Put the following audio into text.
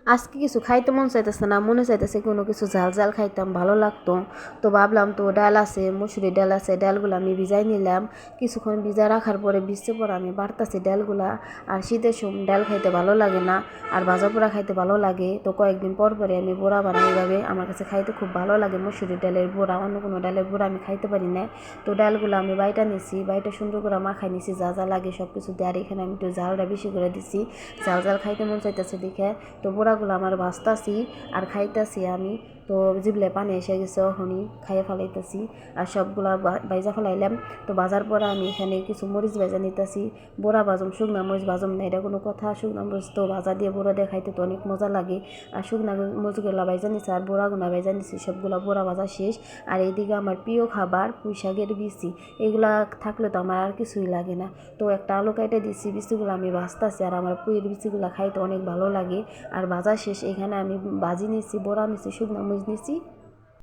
আজকে কিছু খাইতে মন চাইতেছে না, মনে চাইতেছে কোনো কিছু ঝাল ঝাল খাইতাম, ভালো লাগতো। তো ভাবলাম তো ডাল আছে, মুসুরি ডাল আছে, ডালগুলো আমি ভিজাই নিলাম। কিছুক্ষণ ভিজা রাখার পরে ভিজতে পরে আমি বাড়তাছি ডালগুলা। আর শীতের সময় ডাল খাইতে ভালো লাগে না, আর ভাজা পোড়া খাইতে ভালো লাগে। তো কয়েকদিন পর পরে আমি বড়া বানাই এইভাবে, আমার কাছে খাইতে খুব ভালো লাগে মুসুরি ডালের বড়া, অন্য কোনো ডালের বড়া আমি খাইতে পারি না। তো ডালগুলো আমি বাইটা নিছি, বাইটা সুন্দর করে মাখাই নিছি, যা যা লাগে সব কিছু দিয়ে। আর এখানে আমি একটু ঝালটা বেশি করে দিছি, ঝাল ঝাল খাইতে মন চাইতেছে দেখে। তো বড়াগুলো আমার ভাজতাছি আর খাইতাছি আমি। তো জিবলে পানি এসে গেছে, ওখনই খাইয়ে ফেলাইতেছি। আর সবগুলা বাইজা ফেলাইলাম। তো বাজার পরে আমি এখানে কিছু মরিচ ভাজা নিতেছি। বড়া বাজম, শুকনা মরিচ বাজম না, এটা কোনো কথা। শুকনা মরিচ তো ভাজা দিয়ে বড়া দিয়ে খাইতে তো অনেক মজা লাগে। আর শুকনা মরিচগুলা ভাজা নিছি আর বড়াগুলা ভাজা নিছি, সবগুলা বড়া ভাজা শেষ। আর এইদিকে আমার প্রিয় খাবার পুঁই শাকের বিচি, এগুলা থাকলে তো আমার আর কিছুই লাগে না। তো একটা আলু কেটে দিছি, বিচিগুলো আমি ভাজতাছি। আর আমার পুঁইয়ের বিচিগুলো খাইতে অনেক ভালো লাগে। আর ভাজা শেষ, এখানে আমি ভাজি নিছি, বড়া নিছি, শুকনো মরিচ নিছি,